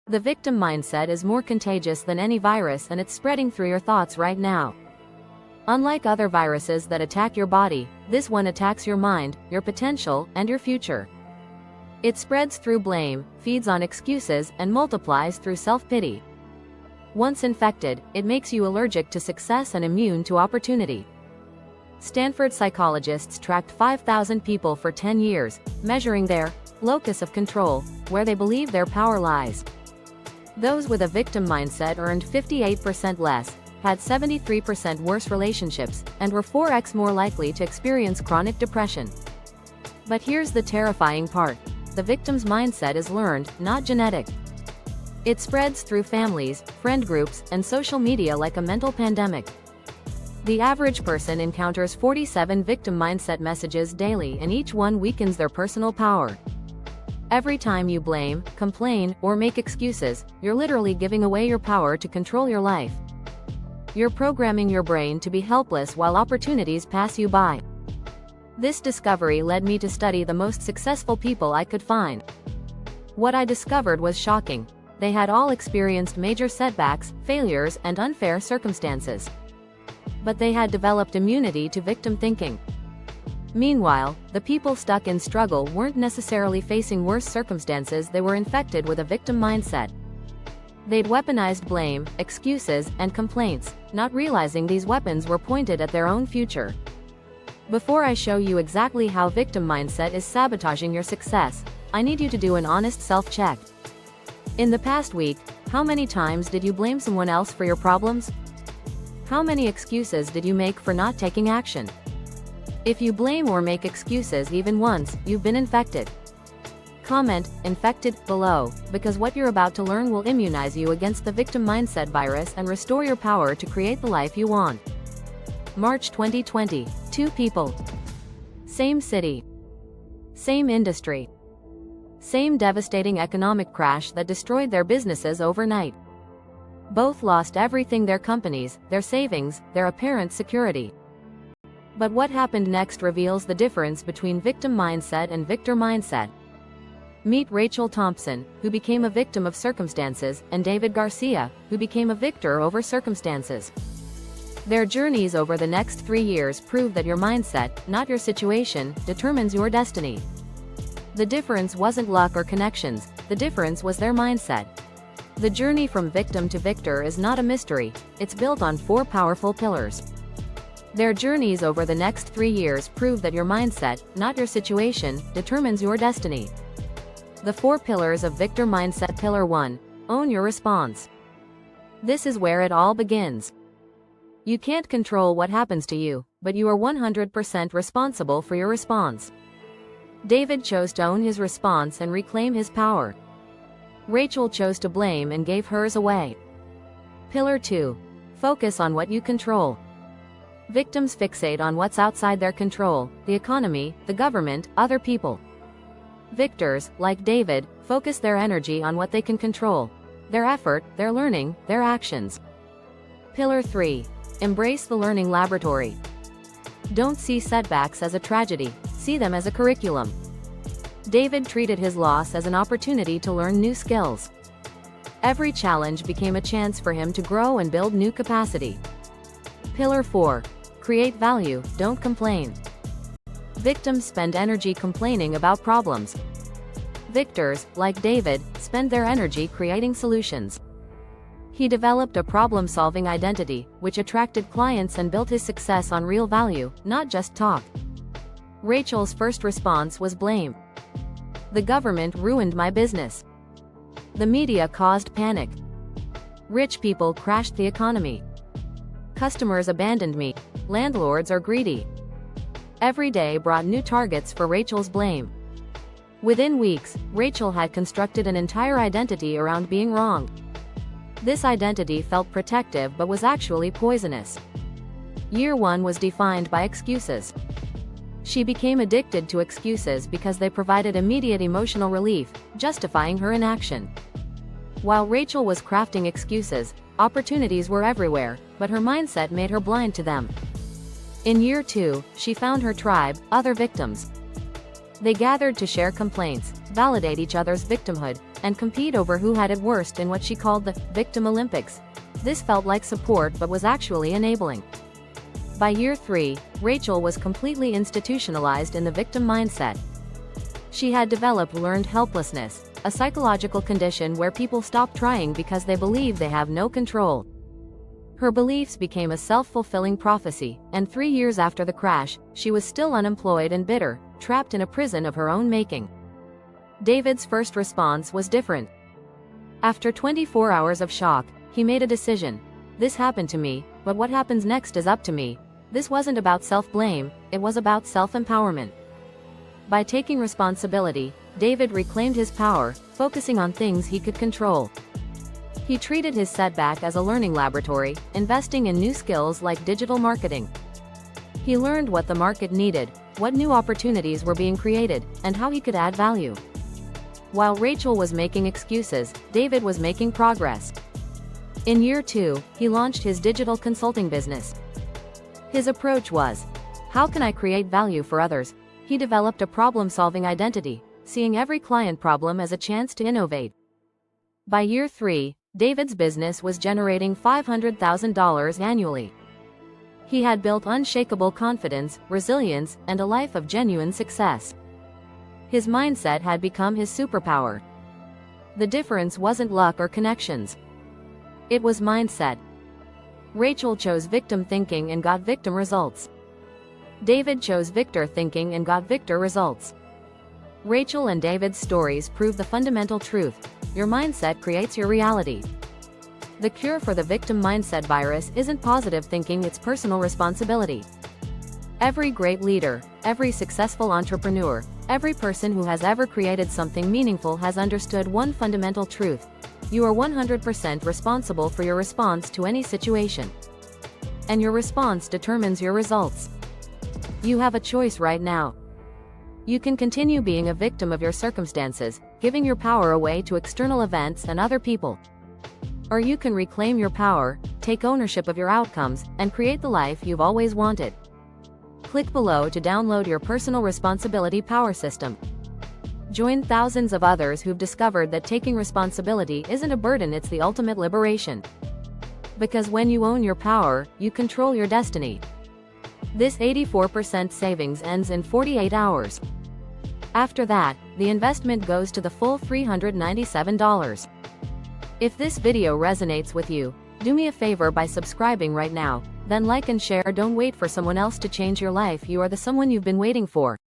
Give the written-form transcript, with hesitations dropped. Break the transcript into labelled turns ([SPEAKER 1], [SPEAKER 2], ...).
[SPEAKER 1] The victim mindset is more contagious than any virus, and it's spreading through your thoughts right now. Unlike other viruses that attack your body, this one attacks your mind, your potential, and your future. It spreads through blame, feeds on excuses, and multiplies through self-pity. Once infected, it makes you allergic to success and immune to opportunity. Stanford psychologists tracked 5,000 people for 10 years, measuring their locus of control, where they believe their power lies. Those with a victim mindset earned 58% less, had 73% worse relationships, and were 4x more likely to experience chronic depression. But here's the terrifying part. The victim's mindset is learned, not genetic. It spreads through families, friend groups, and social media like a mental pandemic. The average person encounters 47 victim mindset messages daily, and each one weakens their personal power. Every time you blame, complain, or make excuses, you're literally giving away your power to control your life. You're programming your brain to be helpless while opportunities pass you by. This discovery led me to study the most successful people I could find. What I discovered was shocking. They had all experienced major setbacks, failures, and unfair circumstances. But they had developed immunity to victim thinking. Meanwhile, the people stuck in struggle weren't necessarily facing worse circumstances, they were infected with a victim mindset. They'd weaponized blame, excuses, and complaints, not realizing these weapons were pointed at their own future. Before I show you exactly how victim mindset is sabotaging your success, I need you to do an honest self-check. In the past week, how many times did you blame someone else for your problems? How many excuses did you make for not taking action? If you blame or make excuses even once, you've been infected. Comment "infected" below, because what you're about to learn will immunize you against the victim mindset virus and restore your power to create the life you want. March 2020. Two people. Same city. Same industry. Same devastating economic crash that destroyed their businesses overnight. Both lost everything: their companies, their savings, their apparent security. But what happened next reveals the difference between victim mindset and victor mindset. Meet Rachel Thompson, who became a victim of circumstances, and David Garcia, who became a victor over circumstances. Their journeys over the next 3 years prove that your mindset, not your situation, determines your destiny. The difference wasn't luck or connections, the difference was their mindset. The journey from victim to victor is not a mystery, it's built on 4 powerful pillars. Their journeys over the next 3 years prove that your mindset, not your situation, determines your destiny. The 4 pillars of victor mindset. Pillar 1. Own your response. This is where it all begins. You can't control what happens to you, but you are 100% responsible for your response. David chose to own his response and reclaim his power. Rachel chose to blame and gave hers away. Pillar 2. Focus on what you control. Victims fixate on what's outside their control: the economy, the government, other people. Victors, like David, focus their energy on what they can control: their effort, their learning, their actions. Pillar 3. Embrace the learning laboratory. Don't see setbacks as a tragedy, see them as a curriculum. David treated his loss as an opportunity to learn new skills. Every challenge became a chance for him to grow and build new capacity. Pillar 4. Create value, don't complain. Victims spend energy complaining about problems. Victors, like David, spend their energy creating solutions. He developed a problem-solving identity, which attracted clients and built his success on real value, not just talk. Rachel's first response was blame. The government ruined my business. The media caused panic. Rich people crashed the economy. Customers abandoned me. Landlords are greedy. Every day brought new targets for Rachel's blame. Within weeks, Rachel had constructed an entire identity around being wrong. This identity felt protective but was actually poisonous. Year 1 was defined by excuses. She became addicted to excuses because they provided immediate emotional relief, justifying her inaction. While Rachel was crafting excuses, opportunities were everywhere, but her mindset made her blind to them. In year 2, she found her tribe, other victims. They gathered to share complaints, validate each other's victimhood, and compete over who had it worst in what she called the victim Olympics. This felt like support but was actually enabling. By year 3, Rachel was completely institutionalized in the victim mindset. She had developed learned helplessness, a psychological condition where people stop trying because they believe they have no control. Her beliefs became a self-fulfilling prophecy, and 3 years after the crash, she was still unemployed and bitter, trapped in a prison of her own making. David's first response was different. After 24 hours of shock, he made a decision. This happened to me, but what happens next is up to me. This wasn't about self-blame, it was about self-empowerment. By taking responsibility, David reclaimed his power, focusing on things he could control. He treated his setback as a learning laboratory, investing in new skills like digital marketing. He learned what the market needed, what new opportunities were being created, and how he could add value. While Rachel was making excuses, David was making progress. In year 2, he launched his digital consulting business. His approach was, how can I create value for others? He developed a problem-solving identity, seeing every client problem as a chance to innovate. By year 3, David's business was generating $500,000 annually. He had built unshakable confidence, resilience, and a life of genuine success. His mindset had become his superpower. The difference wasn't luck or connections. It was mindset. Rachel chose victim thinking and got victim results. David chose victor thinking and got victor results. Rachel and David's stories prove the fundamental truth: your mindset creates your reality. The cure for the victim mindset virus isn't positive thinking, it's personal responsibility. Every great leader, every successful entrepreneur, every person who has ever created something meaningful has understood one fundamental truth: you are 100% responsible for your response to any situation. And your response determines your results. You have a choice right now. You can continue being a victim of your circumstances, giving your power away to external events and other people. Or you can reclaim your power, take ownership of your outcomes, and create the life you've always wanted. Click below to download your personal responsibility power system. Join thousands of others who've discovered that taking responsibility isn't a burden, it's the ultimate liberation. Because when you own your power, you control your destiny. This 84% savings ends in 48 hours. After that, the investment goes to the full $397. If this video resonates with you, do me a favor by subscribing right now, then like and share. Don't wait for someone else to change your life, you are the someone you've been waiting for.